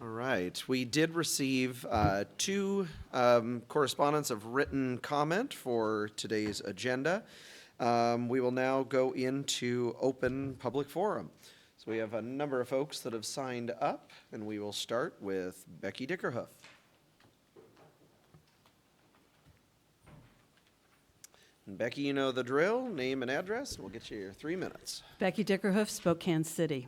All right. We did receive two correspondence of written comment for today's agenda. We will now go into open public forum. So we have a number of folks that have signed up, and we will start with Becky Dickerhoof. And Becky, you know the drill. Name and address. We'll get you your 3 minutes. Becky Dickerhoof, Spokane City.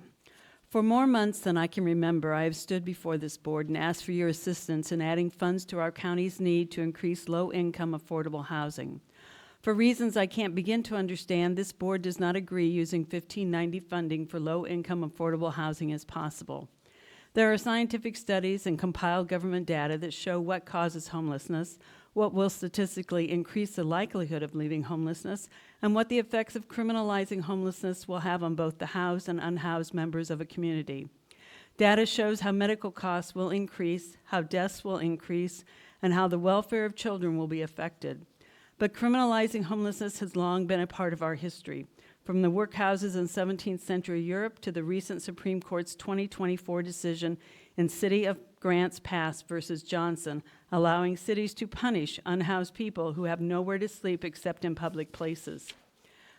For more months than I can remember, I have stood before this board and asked for your assistance in adding funds to our county's need to increase low-income affordable housing. For reasons I can't begin to understand, this board does not agree using 1590 funding for low-income affordable housing as possible. There are scientific studies and compiled government data that show what causes homelessness, what will statistically increase the likelihood of leaving homelessness, and what the effects of criminalizing homelessness will have on both the housed and unhoused members of a community. Data shows how medical costs will increase, how deaths will increase, and how the welfare of children will be affected. But criminalizing homelessness has long been a part of our history, from the workhouses in 17th century Europe to the recent Supreme Court's 2024 decision in City of Grants Pass versus Johnson, allowing cities to punish unhoused people who have nowhere to sleep except in public places.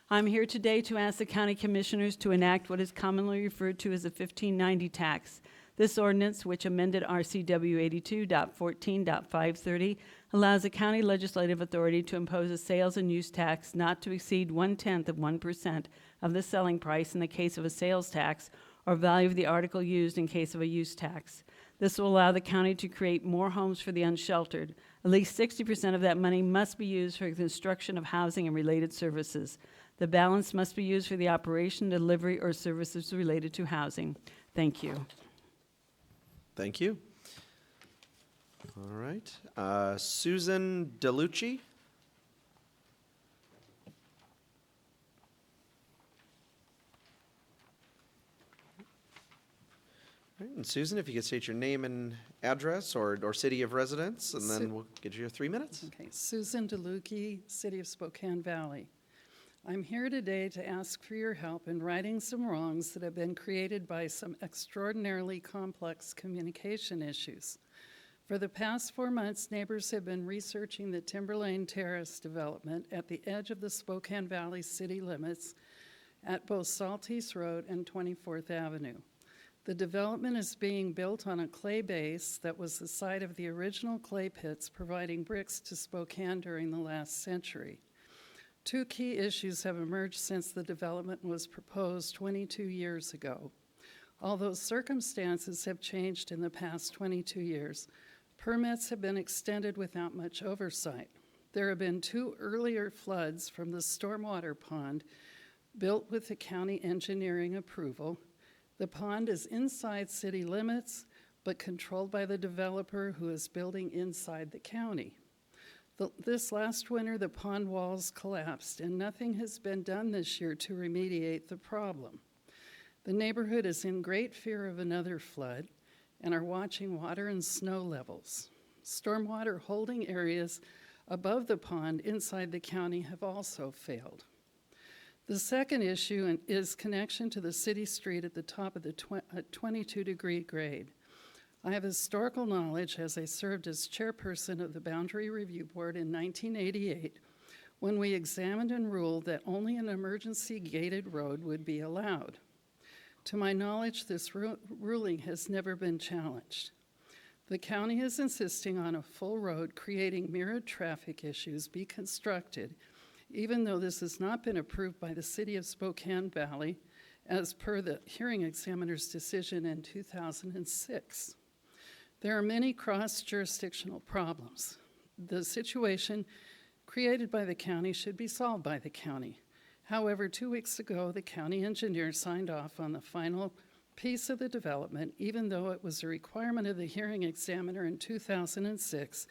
I'm here today to ask the county commissioners to enact what is commonly referred to as a 1590 tax. This ordinance, which amended RCW 82.14.530, allows the county legislative authority to impose a sales and use tax not to exceed 0.1% of the selling price in the case of a sales tax or value of the article used in case of a use tax. This will allow the county to create more homes for the unsheltered. At least 60% of that money must be used for the construction of housing and related services. The balance must be used for the operation, delivery, or services related to housing. Thank you. Thank you. All right. Susan DeLucci. All right, and Susan, if you could state your name and address or city of residence, and then we'll get you your 3 minutes. Okay, Susan DeLucci, City of Spokane Valley. I'm here today to ask for your help in righting some wrongs that have been created by some extraordinarily complex communication issues. For the past 4 months, neighbors have been researching the Timberlane Terrace development at the edge of the Spokane Valley city limits at both Saltese Road and 24th Avenue. The development is being built on a clay base that was the site of the original clay pits providing bricks to Spokane during the last century. Two key issues have emerged since the development was proposed 22 years ago. Although circumstances have changed in the past 22 years, permits have been extended without much oversight. There have been 2 earlier floods from the stormwater pond built with the county engineering approval. The pond is inside city limits, but controlled by the developer who is building inside the county. This last winter, the pond walls collapsed, and nothing has been done this year to remediate the problem. The neighborhood is in great fear of another flood and are watching water and snow levels. Stormwater holding areas above the pond inside the county have also failed. The second issue is connection to the city street at the top of the 22-degree grade. I have historical knowledge as I served as chairperson of the Boundary Review Board in 1988 when we examined and ruled that only an emergency gated road would be allowed. To my knowledge, this ruling has never been challenged. The county is insisting on a full road, creating mirrored traffic issues be constructed, even though this has not been approved by the City of Spokane Valley as per the hearing examiner's decision in 2006. There are many cross-jurisdictional problems. The situation created by the county should be solved by the county. However, 2 weeks ago, the county engineer signed off on the final piece of the development, even though it was a requirement of the hearing examiner in 2006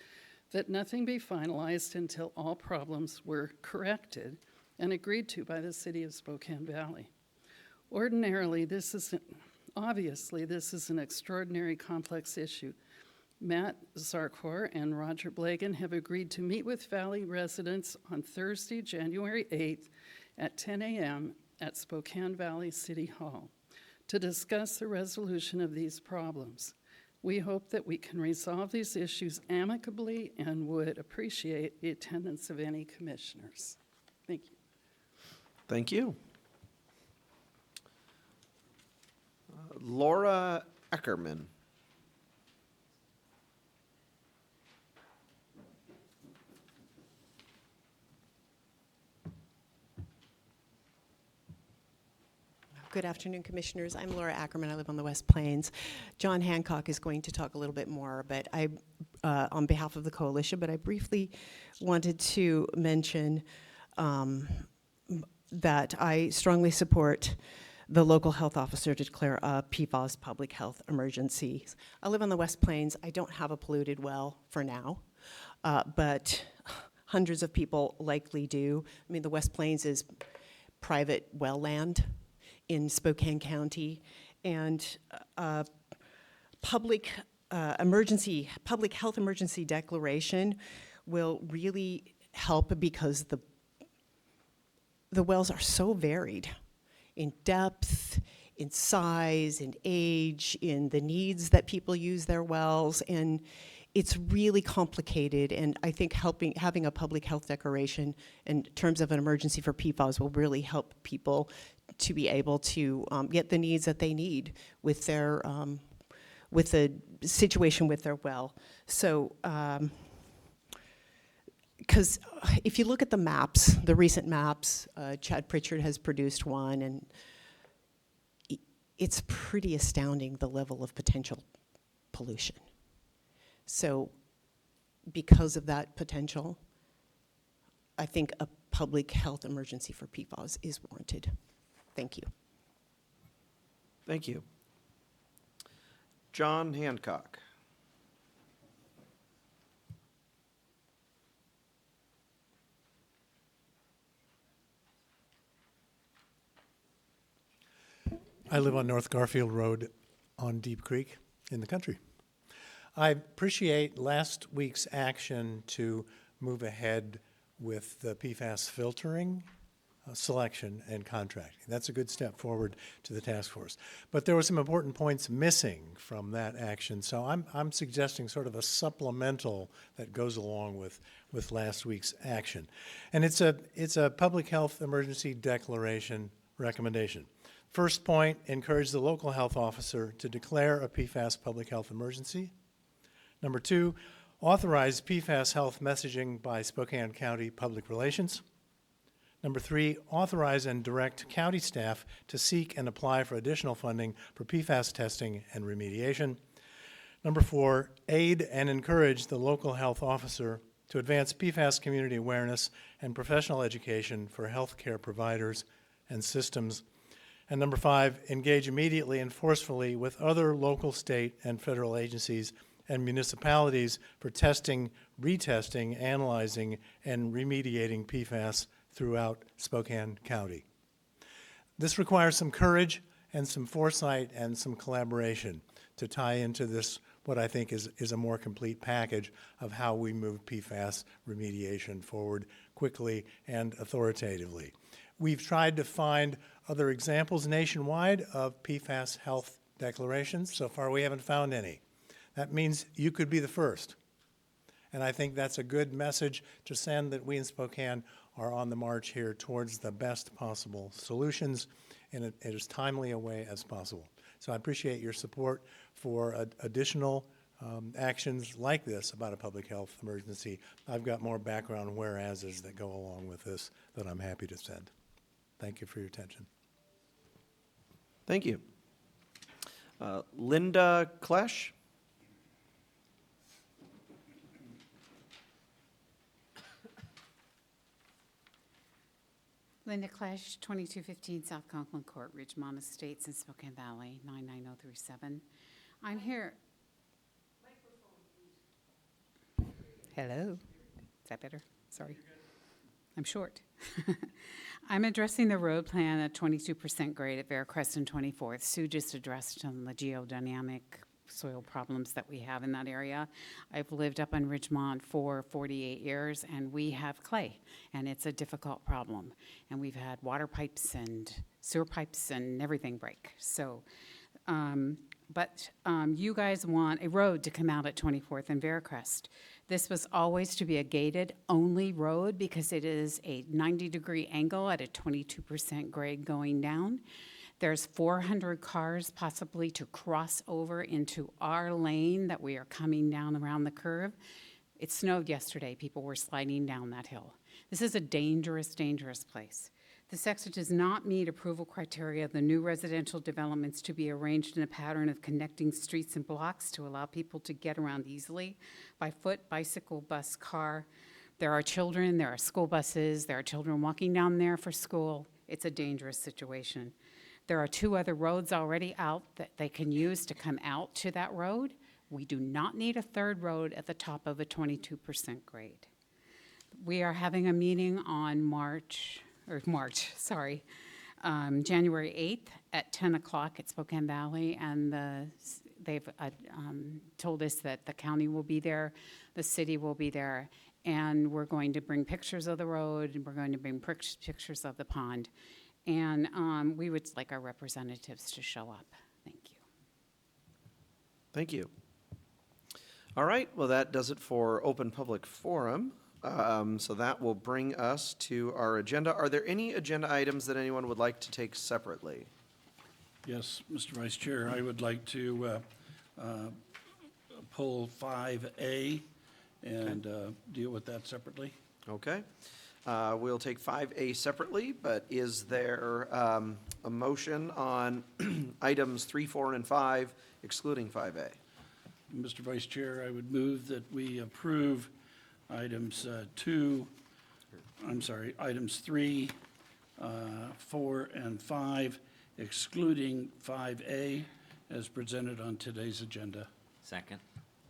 that nothing be finalized until all problems were corrected and agreed to by the City of Spokane Valley. Ordinarily, obviously, this is an extraordinary complex issue. Matt Zarkor and Roger Blagan have agreed to meet with Valley residents on Thursday, January 8th at 10 a.m. at Spokane Valley City Hall to discuss the resolution of these problems. We hope that we can resolve these issues amicably and would appreciate the attendance of any commissioners. Thank you. Thank you. Laura Eckerman. Good afternoon, Commissioners. I'm Laura Ackerman. I live on the West Plains. John Hancock is going to talk a little bit more, but on behalf of the coalition, but I briefly wanted to mention that I strongly support the local health officer to declare a PFAS public health emergency. I live on the West Plains. I don't have a polluted well for now, but hundreds of people likely do. I mean, the West Plains is private well land in Spokane County, and public health emergency declaration will really help because the wells are so varied in depth, in size, in age, in the needs that people use their wells, and it's really complicated, and I think having a public health declaration in terms of an emergency for PFAS will really help people to be able to get the needs that they need with their with the situation with their well. So, because if you look at the maps, the recent maps, Chad Pritchard has produced one, and it's pretty astounding the level of potential pollution. So because of that potential, I think a public health emergency for PFAS is warranted. Thank you. Thank you. John Hancock. I live on North Garfield Road on Deep Creek in the country. I appreciate last week's action to move ahead with the PFAS filtering, selection, and contracting. That's a good step forward to the task force. But there were some important points missing from that action, so I'm suggesting sort of a supplemental that goes along with last week's action. And it's a public health emergency declaration recommendation. First point, encourage the local health officer to declare a PFAS public health emergency. Number 2, authorize PFAS health messaging by Spokane County Public Relations. Number 3, authorize and direct county staff to seek and apply for additional funding for PFAS testing and remediation. Number 4, aid and encourage the local health officer to advance PFAS community awareness and professional education for healthcare providers and systems. And number 5, engage immediately and forcefully with other local, state, and federal agencies and municipalities for testing, retesting, analyzing, and remediating PFAS throughout Spokane County. This requires some courage and some foresight and some collaboration to tie into this, what I think is a more complete package of how we move PFAS remediation forward quickly and authoritatively. We've tried to find other examples nationwide of PFAS health declarations. So far, we haven't found any. That means you could be the first. And I think that's a good message to send, that we in Spokane are on the march here towards the best possible solutions in as timely a way as possible. So I appreciate your support for additional actions like this about a public health emergency. I've got more background whereases that go along with this that I'm happy to send. Thank you for your attention. Thank you. Linda Klesch. Linda Klesch, 2215 South Conklin Court, Ridgemont Estates in Spokane Valley, 99037. I'm here. Hello. Is that better? Sorry. I'm short. I'm addressing the road plan at 22% grade at Veracrest and 24th. Sue just addressed on the geodynamic soil problems that we have in that area. I've lived up on Ridgemont for 48 years, and we have clay, and it's a difficult problem. And we've had water pipes and sewer pipes and everything break. So But you guys want a road to come out at 24th and Veracrest. This was always to be a gated-only road because it is a 90-degree angle at a 22% grade going down. There's 400 cars possibly to cross over into our lane that we are coming down around the curve. It snowed yesterday. People were sliding down that hill. This is a dangerous, dangerous place. This exit does not meet approval criteria of the new residential developments to be arranged in a pattern of connecting streets and blocks to allow people to get around easily by foot, bicycle, bus, car. There are children, there are school buses, there are children walking down there for school. It's a dangerous situation. There are 2 other roads already out that they can use to come out to that road. We do not need a 3rd road at the top of a 22% grade. We are having a meeting on January 8th at 10 o'clock at Spokane Valley, and they've told us that the county will be there, the city will be there, and we're going to bring pictures of the road, and we're going to bring pictures of the pond. And we would like our representatives to show up. Thank you. Thank you. All right, well, that does it for open public forum. So that will bring us to our agenda. Are there any agenda items that anyone would like to take separately? Yes, Mr. Vice Chair, I would like to pull 5A and deal with that separately. Okay. We'll take 5A separately, but is there a motion on items 3, 4, and 5 excluding 5A? Mr. Vice Chair, I would move that we approve items 3, 4, and 5, excluding 5A, as presented on today's agenda. Second.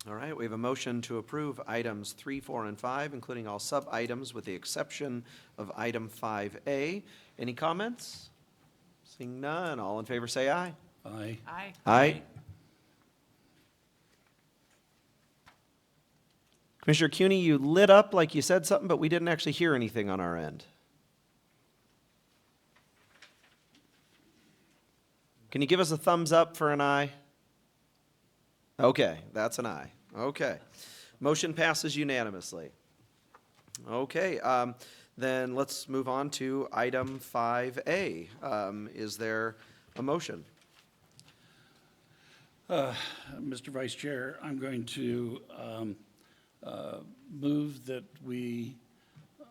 All right, we have a motion to approve items 3, 4, and 5, including all sub-items with the exception of item 5A. Any comments? Seeing none, all in favor say aye. Aye. Aye. Aye. Commissioner Cuney, you lit up like you said something, but we didn't actually hear anything on our end. Can you give us a thumbs up for an aye? Okay, that's an aye. Okay. Motion passes unanimously. Okay, then let's move on to item 5A. Is there a motion? Mr. Vice Chair, I'm going to move that we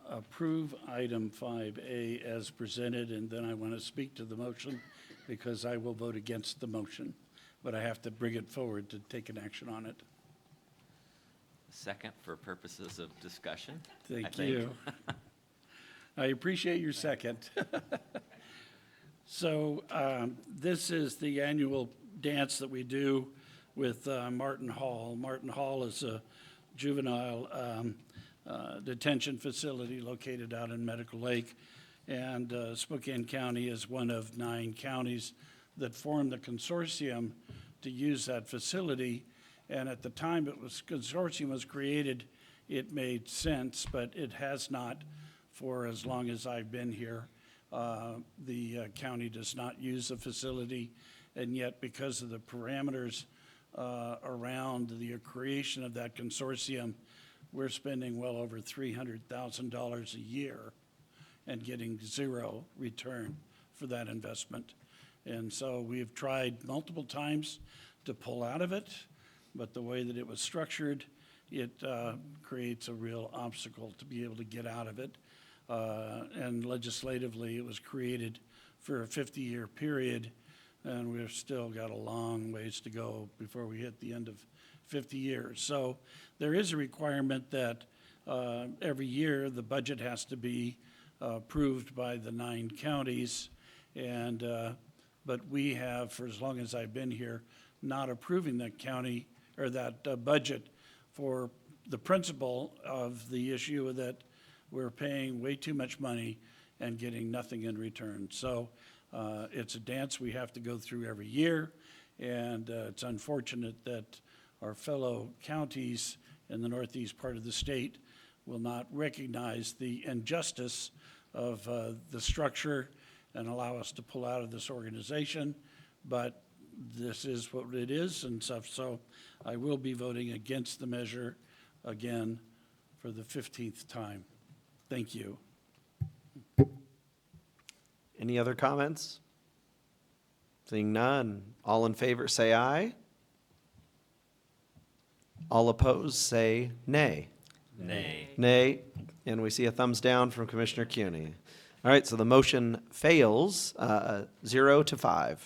approve item 5A as presented, and then I want to speak to the motion because I will vote against the motion, but I have to bring it forward to take an action on it. Second for purposes of discussion. I Thank think. you. I appreciate your second. So this is the annual dance that we do with Martin Hall. Martin Hall is a juvenile detention facility located out in Medical Lake, and Spokane County is one of 9 counties that formed the consortium to use that facility. And at the time consortium was created, it made sense, but it has not for as long as I've been here. The county does not use the facility, and yet because of the parameters around the creation of that consortium, we're spending well over $300,000 a year and getting 0 return for that investment. And so we've tried multiple times to pull out of it, but the way that it was structured, it creates a real obstacle to be able to get out of it. And legislatively, it was created for a 50-year period, and we've still got a long ways to go before we hit the end of 50 years. So there is a requirement that every year the budget has to be approved by the 9 counties, and but we have, for as long as I've been here, not approving that county or that budget for the principle of the issue that we're paying way too much money and getting nothing in return. So it's a dance we have to go through every year, and it's unfortunate that our fellow counties in the northeast part of the state will not recognize the injustice of the structure and allow us to pull out of this organization. But this is what it is and stuff, so I will be voting against the measure again for the 15th time. Thank you. Any other comments? Seeing none, all in favor say aye. All opposed say nay. Nay. Nay, and we see a thumbs down from Commissioner Cuney. All right, so the motion fails, 0-5.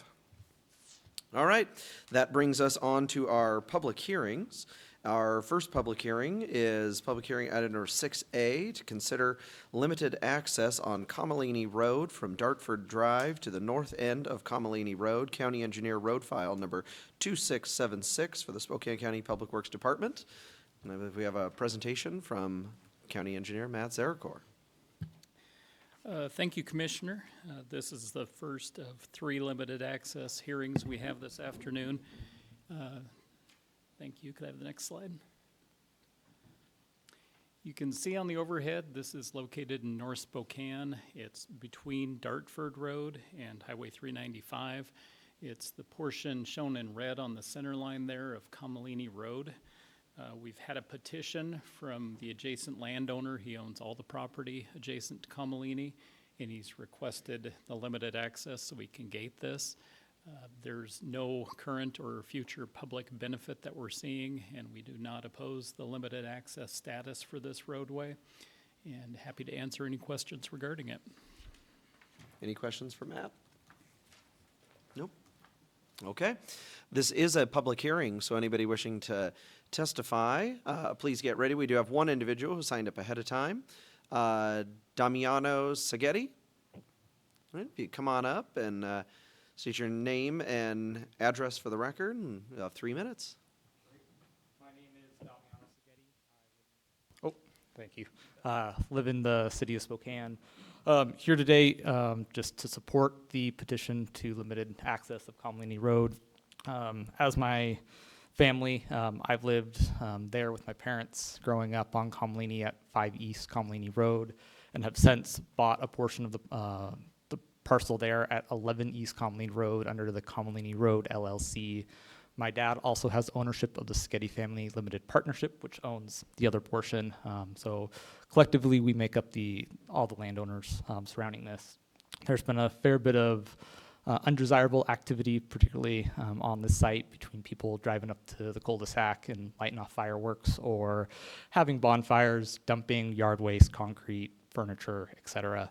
All right, that brings us on to our public hearings. Our first public hearing is public hearing item number 6A to consider limited access on Comolini Road from Dartford Drive to the north end of Comolini Road, County Engineer Road File number 2676 for the Spokane County Public Works Department. And I believe we have a presentation from County Engineer Matt Zarakor. Thank you, Commissioner. This is the first of 3 limited access hearings we have this afternoon. Thank you. Could I have the next slide? You can see on the overhead, this is located in North Spokane. It's between Dartford Road and Highway 395. It's the portion shown in red on the center line there of Comolini Road. We've had a petition from the adjacent landowner. He owns all the property adjacent to Comolini, and he's requested the limited access so we can gate this. There's no current or future public benefit that we're seeing, and we do not oppose the limited access status for this roadway, and happy to answer any questions regarding it. Any questions for Matt? Nope. Okay. This is a public hearing, so anybody wishing to testify, please get ready. We do have one individual who signed up ahead of time, Damiano Saghetti. All right, if you come on up and state your name and address for the record, and we have 3 minutes. My name is Damiano Saghetti. Thank you. Live in the city of Spokane. Here today just to support the petition to limited access of Comolini Road. As my family, I've lived there with my parents growing up on Comolini at 5 East Comolini Road, and have since bought a portion of the parcel there at 11 East Comolini Road under the Comolini Road LLC. My dad also has ownership of the Saghetti Family Limited Partnership, which owns the other portion. So collectively, we make up all the landowners surrounding this. There's been a fair bit of undesirable activity, particularly on the site, between people driving up to the cul-de-sac and lighting off fireworks, or having bonfires, dumping yard waste, concrete, furniture, etc.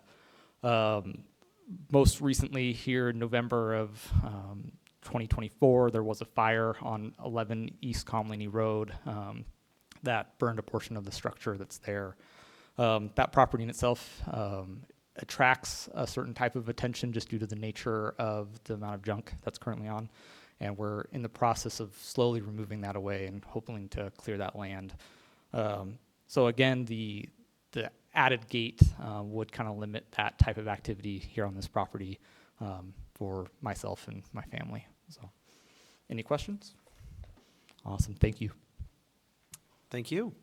Most recently, here in November of 2024, there was a fire on 11 East Comolini Road that burned a portion of the structure that's there. That property in itself attracts a certain type of attention just due to the nature of the amount of junk that's currently on, and we're in the process of slowly removing that away and hoping to clear that land. So again, the added gate would kind of limit that type of activity here on this property for myself and my family. So, any questions? Awesome, thank you. Thank you.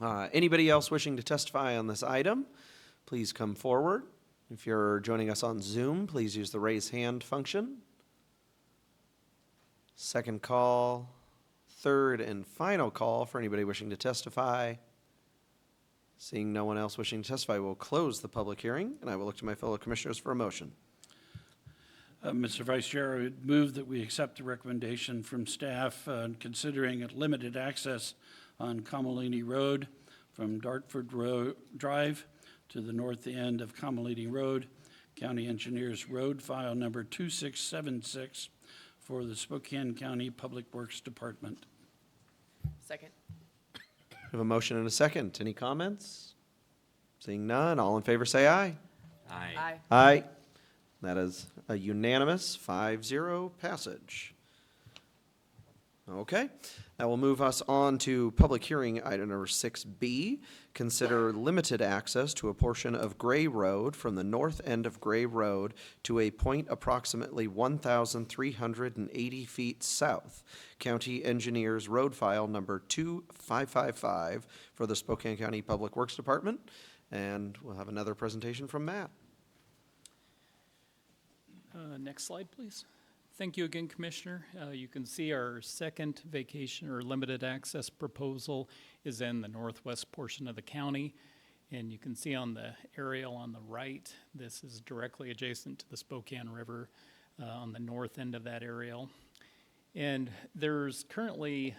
Anybody else wishing to testify on this item, please come forward. If you're joining us on Zoom, please use the raise hand function. Second call, third and final call for anybody wishing to testify. Seeing no one else wishing to testify, we'll close the public hearing, and I will look to my fellow commissioners for a motion. Mr. Vice Chair, I would move that we accept the recommendation from staff considering limited access on Comolini Road from Dartford Drive to the north end of Comolini Road, County Engineers Road File number 2676 for the Spokane County Public Works Department. Second. We have a motion and a second. Any comments? Seeing none, all in favor say aye. Aye. Aye. Aye. That is a unanimous 5-0 passage. Okay, that will move us on to public hearing item number 6B. Consider limited access to a portion of Gray Road from the north end of Gray Road to a point approximately 1,380 feet south. County Engineers Road File number 2555 for the Spokane County Public Works Department. And we'll have another presentation from Matt. Next slide, please. Thank you again, Commissioner. You can see our second vacation or limited access proposal is in the northwest portion of the county. And you can see on the aerial on the right, this is directly adjacent to the Spokane River on the north end of that aerial. And there's currently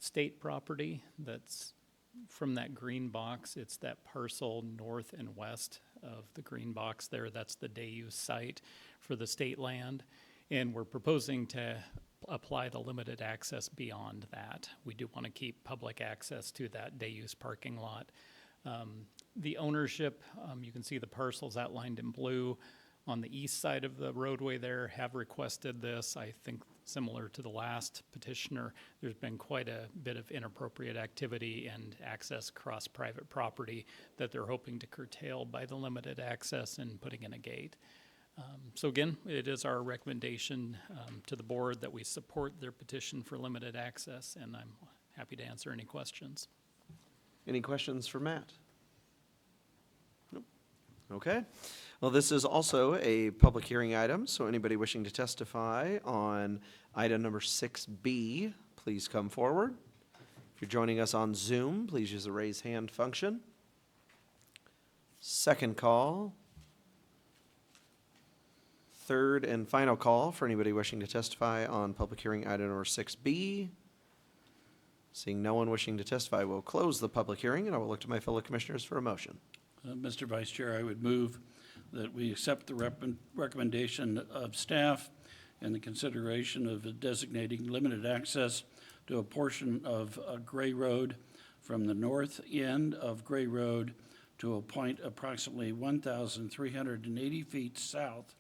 state property that's from that green box. It's that parcel north and west of the green box there. That's the day use site for the state land. And we're proposing to apply the limited access beyond that. We do want to keep public access to that day use parking lot. The ownership, you can see the parcels outlined in blue on the east side of the roadway there have requested this. I think similar to the last petitioner, there's been quite a bit of inappropriate activity and access across private property that they're hoping to curtail by the limited access and putting in a gate. So again, it is our recommendation to the board that we support their petition for limited access, and I'm happy to answer any questions. Any questions for Matt? Nope. Okay. Well, this is also a public hearing item, so anybody wishing to testify on item number 6B, please come forward. If you're joining us on Zoom, please use the raise hand function. Second call. Third and final call for anybody wishing to testify on public hearing item number 6B. Seeing no one wishing to testify, we'll close the public hearing, and I will look to my fellow commissioners for a motion. Mr. Vice Chair, I would move that we accept the recommendation of staff and the consideration of designating limited access to a portion of Gray Road from the north end of Gray Road to a point approximately 1,380 feet south,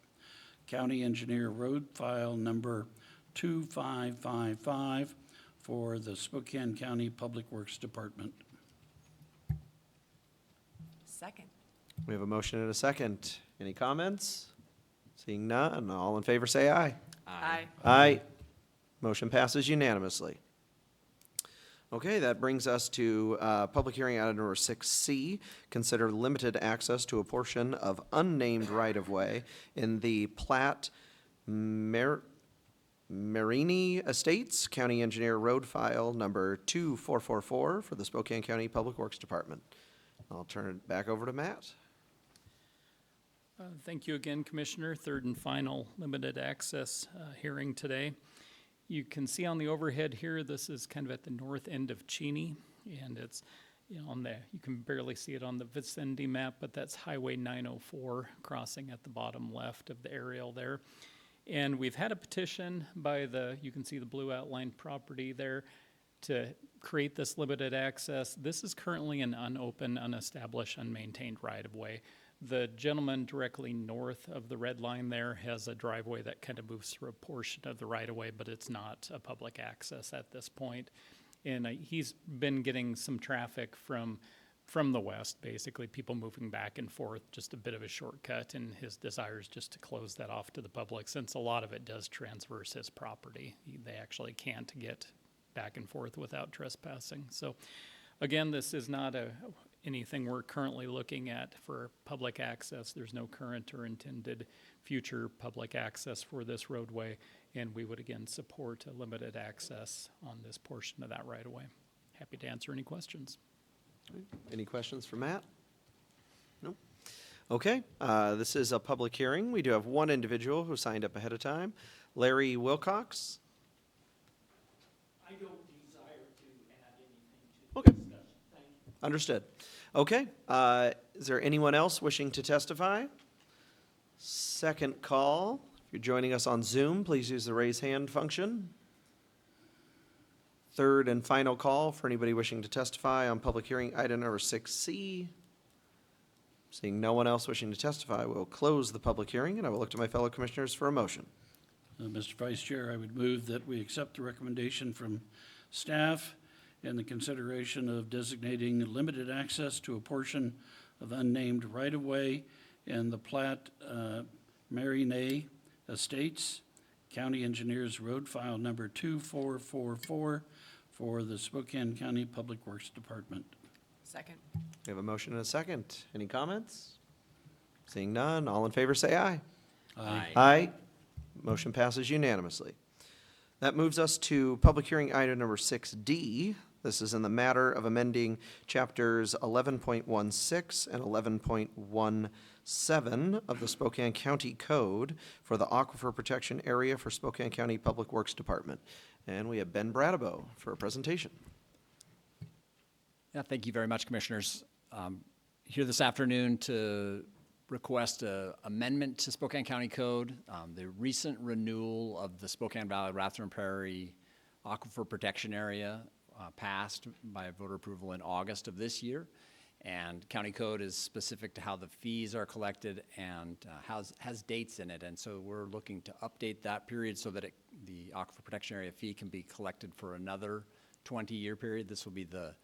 County Engineer Road File Number 2555 for the Spokane County Public Works Department. Second. We have a motion and a second. Any comments? Seeing none, all in favor say aye. Aye. Aye. Motion passes unanimously. Okay, that brings us to public hearing item number 6C. Consider limited access to a portion of unnamed right-of-way in the Platte Marini Estates, County Engineer Road File Number 2444 for the Spokane County Public Works Department. I'll turn it back over to Matt. Thank you again, Commissioner. Third and final limited access hearing today. You can see on the overhead here, this is kind of at the north end of Cheney, and it's, you know, you can barely see it on the vicinity map, but that's Highway 904 crossing at the bottom left of the aerial there. And we've had a petition by you can see the blue outlined property there to create this limited access. This is currently an unopened, unestablished, unmaintained right-of-way. The gentleman directly north of the red line there has a driveway that kind of moves through a portion of the right-of-way, but it's not a public access at this point. And he's been getting some traffic from the west, basically, people moving back and forth, just a bit of a shortcut, and his desire is just to close that off to the public, since a lot of it does transverse his property. They actually can't get back and forth without trespassing. So, again, this is not anything we're currently looking at for public access. There's no current or intended future public access for this roadway, and we would again support a limited access on this portion of that right-of-way. Happy to answer any questions. Any questions for Matt? No? Okay, this is a public hearing. We do have one individual who signed up ahead of time, Larry Wilcox. I don't desire to add anything to Okay. the discussion. Thank you. Understood. Okay, is there anyone else wishing to testify? Second call. If you're joining us on Zoom, please use the raise hand function. Third and final call for anybody wishing to testify on public hearing item number 6C. Seeing no one else wishing to testify, we'll close the public hearing, and I will look to my fellow commissioners for a motion. Mr. Vice Chair, I would move that we accept the recommendation from staff and the consideration of designating limited access to a portion of unnamed right-of-way in the Platte Marinay Estates, County Engineers Road File Number 2444 for the Spokane County Public Works Department. Second. We have a motion and a second. Any comments? Seeing none, all in favor say aye. Aye. Aye. Motion passes unanimously. That moves us to public hearing item number 6D. This is in the matter of amending chapters 11.16 and 11.17 of the Spokane County Code for the Aquifer Protection Area for Spokane County Public Works Department. And we have Ben Bradabo for a presentation. Yeah, thank you very much, Commissioners. Here this afternoon to request an amendment to Spokane County Code. The recent renewal of the Spokane Valley Rathdrum Prairie Aquifer Protection Area passed by voter approval in August of this year. And County Code is specific to how the fees are collected and has dates in it. And so we're looking to update that period so that the Aquifer Protection Area fee can be collected for another 20-year period. This will be the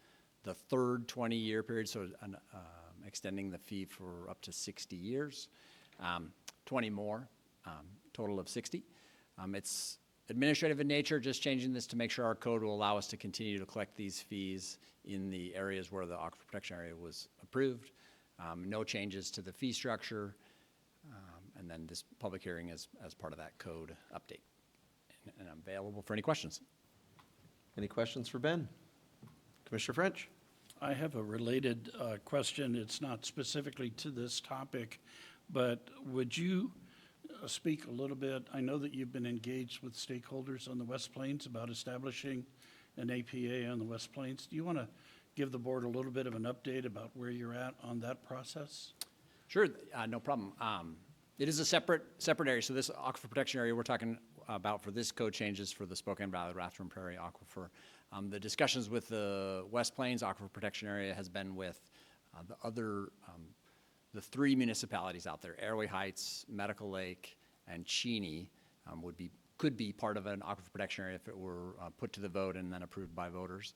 third 20-year period, so extending the fee for up to 60 years, 20 more, total of 60. It's administrative in nature, just changing this to make sure our code will allow us to continue to collect these fees in the areas where the Aquifer Protection Area was approved. No changes to the fee structure, and then this public hearing is as part of that code update. And I'm available for any questions. Any questions for Ben? Commissioner French? I have a related question. It's not specifically to this topic, but would you speak a little bit? I know that you've been engaged with stakeholders on the West Plains about establishing an APA on the West Plains. Do you want to give the board a little bit of an update about where you're at on that process? Sure, no problem. It is a separate area. So this Aquifer Protection Area we're talking about for this code changes for the Spokane Valley Rathdrum Prairie Aquifer. The discussions with the West Plains Aquifer Protection Area has been with the three municipalities out there: Airway Heights, Medical Lake, and Cheney could be part of an Aquifer Protection Area if it were put to the vote and then approved by voters.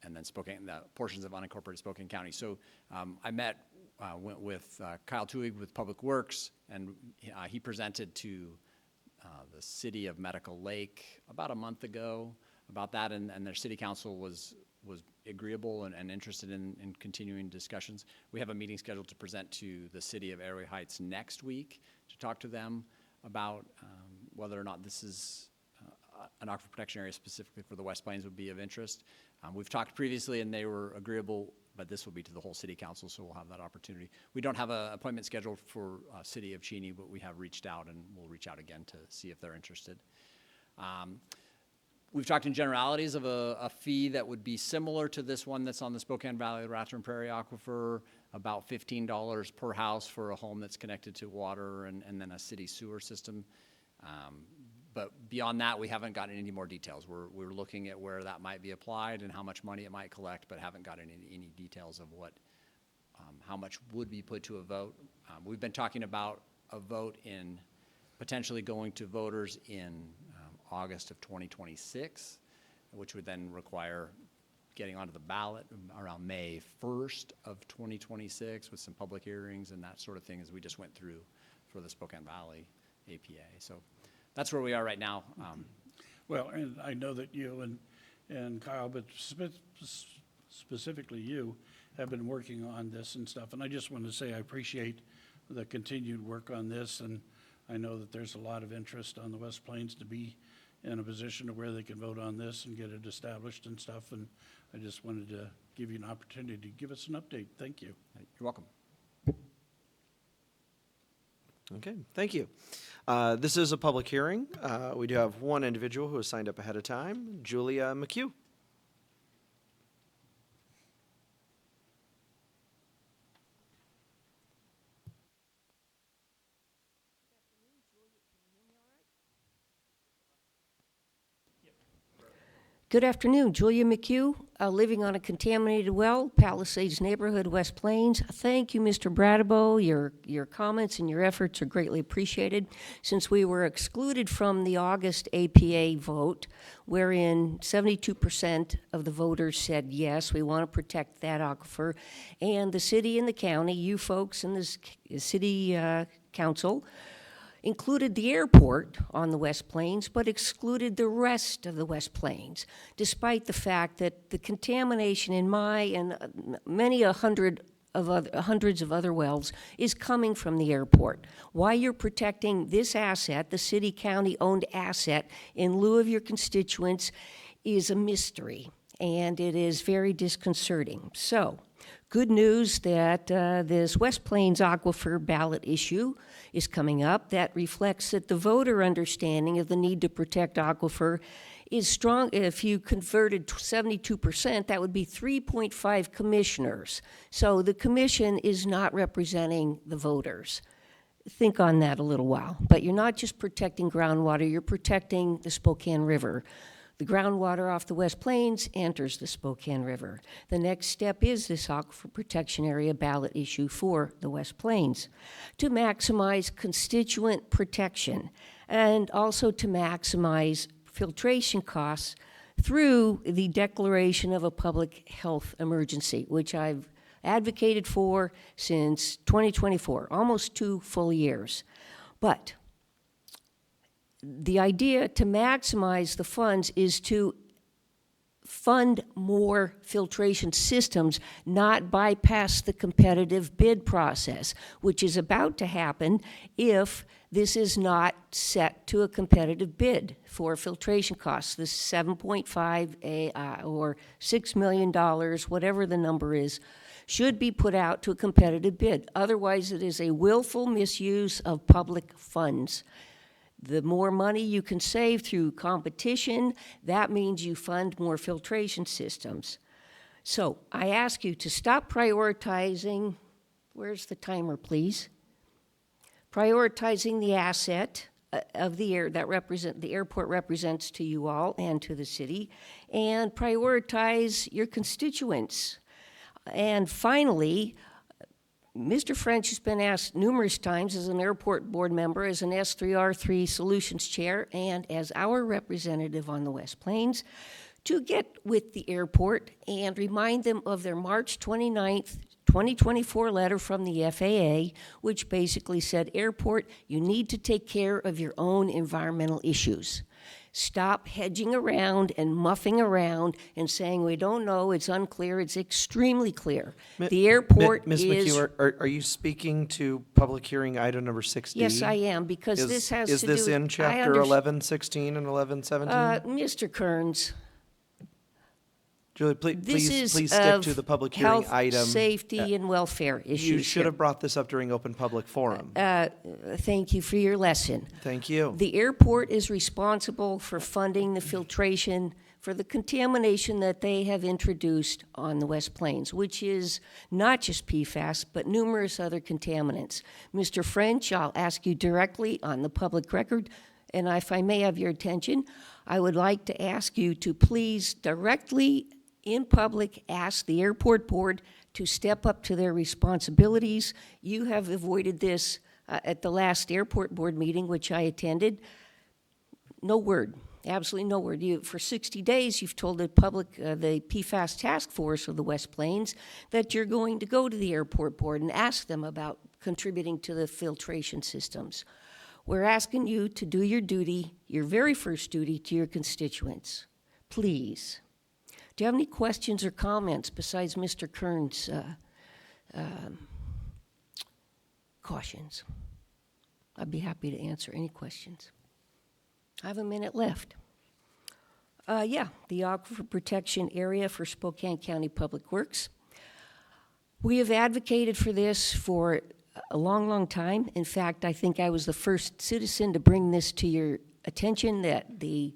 And then the portions of unincorporated Spokane County. So I went with Kyle Tuig with Public Works, and he presented to the city of Medical Lake about a month ago about that, and their city council was agreeable and interested in continuing discussions. We have a meeting scheduled to present to the city of Airway Heights next week to talk to them about whether or not this is an Aquifer Protection Area specifically for the West Plains would be of interest. We've talked previously and they were agreeable, but this will be to the whole city council, so we'll have that opportunity. We don't have an appointment scheduled for city of Cheney, but we have reached out and we'll reach out again to see if they're interested. We've talked in generalities of a fee that would be similar to this one that's on the Spokane Valley Rathdrum Prairie Aquifer, about $15 per house for a home that's connected to water and then a city sewer system. But beyond that, we haven't gotten any more details. We're looking at where that might be applied and how much money it might collect, but haven't gotten any details of how much would be put to a vote. We've been talking about a vote in potentially going to voters in August of 2026, which would then require getting onto the ballot around May 1st of 2026 with some public hearings and that sort of thing as we just went through for the Spokane Valley APA. So that's where we are right now. Well, and I know that you and Kyle, but specifically you, have been working on this and stuff. And I just want to say I appreciate the continued work on this. And I know that there's a lot of interest on the West Plains to be in a position to where they can vote on this and get it established and stuff. And I just wanted to give you an opportunity to give us an update. Thank you. You're welcome. Okay, thank you. This is a public hearing. We do have one individual who has signed up ahead of time, Julia McHugh. Good afternoon, Julia McHugh, living on a contaminated well, Palisades neighborhood, West Plains. Thank you, Mr. Bradabo. Your comments and your efforts are greatly appreciated. Since we were excluded from the August APA vote, wherein 72% of the voters said yes, we want to protect that aquifer, and the city and the county, you folks in this city council, included the airport on the West Plains, but excluded the rest of the West Plains, despite the fact that the contamination in my and many 100 hundreds of other wells is coming from the airport. Why you're protecting this asset, the city-county-owned asset, in lieu of your constituents is a mystery, and it is very disconcerting. So, good news that this West Plains aquifer ballot issue is coming up. That reflects that the voter understanding of the need to protect aquifer is strong. If you converted 72%, that would be 3.5 commissioners. So the commission is not representing the voters. Think on that a little while. But you're not just protecting groundwater, you're protecting the Spokane River. The groundwater off the West Plains enters the Spokane River. The next step is this aquifer protection area ballot issue for the West Plains to maximize constituent protection and also to maximize filtration costs through the declaration of a public health emergency, which I've advocated for since 2024, almost 2 full years. But the idea to maximize the funds is to fund more filtration systems, not bypass the competitive bid process, which is about to happen if this is not set to a competitive bid for filtration costs. This 7.5 or $6 million, whatever the number is, should be put out to a competitive bid. Otherwise, it is a willful misuse of public funds. The more money you can save through competition, that means you fund more filtration systems. So I ask you to stop prioritizing, where's the timer, please? Prioritizing the asset of the air that the airport represents to you all and to the city, and prioritize your constituents. And finally, Mr. French has been asked numerous times as an airport board member, as an S3R3 solutions chair, and as our representative on the West Plains, to get with the airport and remind them of their March 29th, 2024 letter from the FAA, which basically said, airport, you need to take care of your own environmental issues. Stop hedging around and muffing around and saying, we don't know, it's unclear, it's extremely clear. The airport Ms. is... McHugh, are you speaking to public hearing item number 6D? Yes, I am, because this has to do... Is this in chapter 1116 and 1117? Mr. Kearns, Julie, this please is stick to the public hearing health, item. safety, and welfare issues. You should here. have brought this up during open public forum. Thank you for your lesson. Thank you. The airport is responsible for funding the filtration for the contamination that they have introduced on the West Plains, which is not just PFAS, but numerous other contaminants. Mr. French, I'll ask you directly on the public record, and if I may have your attention, I would like to ask you to please directly in public ask the airport board to step up to their responsibilities. You have avoided this at the last airport board meeting, which I attended. No word, absolutely no word. For 60 days, you've told the public, the PFAS task force of the West Plains, that you're going to go to the airport board and ask them about contributing to the filtration systems. We're asking you to do your duty, your very first duty to your constituents. Please. Do you have any questions or comments besides Mr. Kern's cautions? I'd be happy to answer any questions. I have a minute left. The Aquifer Protection Area for Spokane County Public Works. We have advocated for this for a long, long time. In fact, I think I was the first citizen to bring this to your attention, that the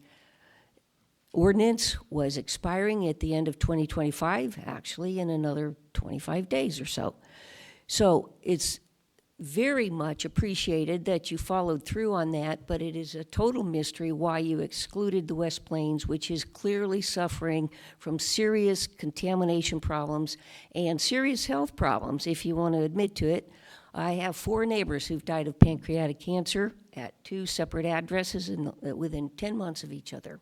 ordinance was expiring at the end of 2025, actually in another 25 days or so. So it's very much appreciated that you followed through on that, but it is a total mystery why you excluded the West Plains, which is clearly suffering from serious contamination problems and serious health problems, if you want to admit to it. I have 4 neighbors who've died of pancreatic cancer at 2 separate addresses within 10 months of each other.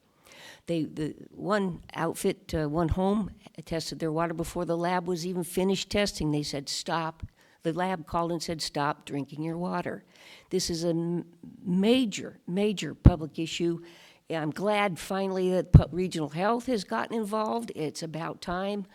The one outfit, one home, tested their water before the lab was even finished testing. They said, stop. The lab called and said, stop drinking your water. This is a major, major public issue. I'm glad finally that regional health has gotten involved. It's about time.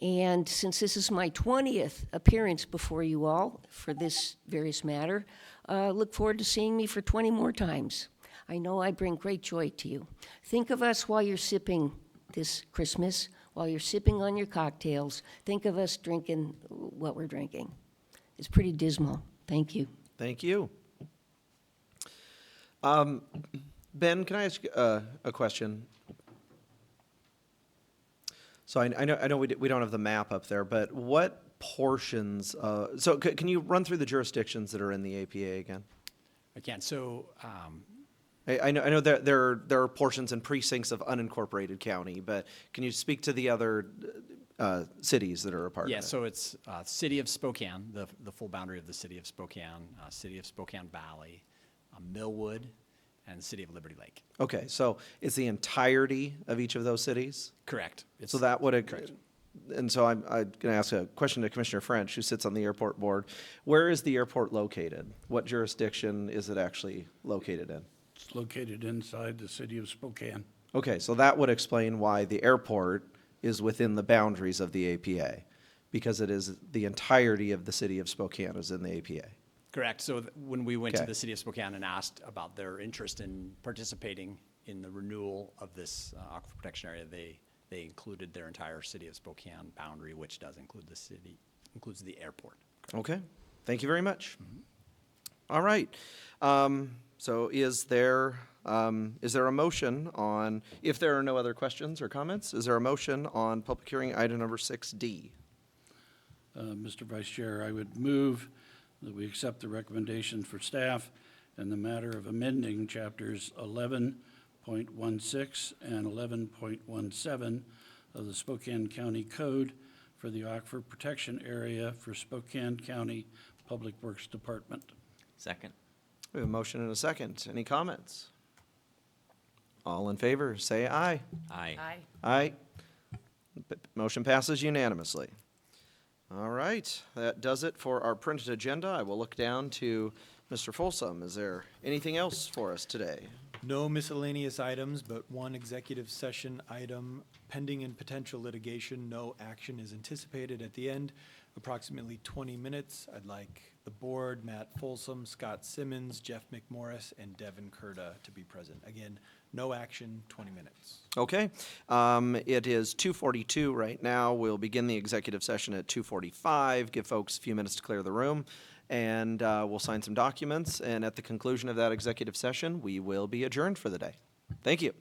And since this is my 20th appearance before you all for this various matter, look forward to seeing me for 20 more times. I know I bring great joy to you. Think of us while you're sipping this Christmas, while you're sipping on your cocktails. Think of us drinking what we're drinking. It's pretty dismal. Thank you. Thank you. Ben, can I ask a question? So I know we don't have the map up there, but what portions, can you run through the jurisdictions that are in the APA again? I can. So I know there are portions and precincts of unincorporated county, but can you speak to the other cities that are a part of it? yeah, so it's City of Spokane, the full boundary of the City of Spokane, City of Spokane Valley, Millwood, and the City of Liberty Lake. Okay, so it's the entirety of each of those cities? Correct. So that would, and so I'm going to ask a question to Commissioner French, who sits on the airport board. Where is the airport located? What jurisdiction is it actually located in? It's located inside the city of Spokane. Okay, so that would explain why the airport is within the boundaries of the APA, because it is the entirety of the city of Spokane is in the APA. Correct. So when we went to Okay. the City of Spokane and asked about their interest in participating in the renewal of this aquifer protection area, they included their entire City of Spokane boundary, which does include the city, includes the airport. Okay, thank you very much. All right, so is there a motion on, if there are no other questions or comments, is there a motion on public hearing item number 6D? Mr. Vice Chair, I would move that we accept the recommendation for staff in the matter of amending chapters 11.16 and 11.17 of the Spokane County Code for the Aquifer Protection Area for Spokane County Public Works Department. Second. We have a motion and a second. Any comments? All in favor, say aye. Aye. Aye. Aye. Motion passes unanimously. All right, that does it for our printed agenda. I will look down to Mr. Folsom. Is there anything else for us today? No miscellaneous items, but one executive session item pending and potential litigation. No action is anticipated at the end. Approximately 20 minutes. I'd like the board, Matt Folsom, Scott Simmons, Jeff McMorris, and Devin Kurta to be present. Again, no action, 20 minutes. Okay, it is 2:42 right now. We'll begin the executive session at 2:45. Give folks a few minutes to clear the room, and we'll sign some documents. And at the conclusion of that executive session, we will be adjourned for the day. Thank you.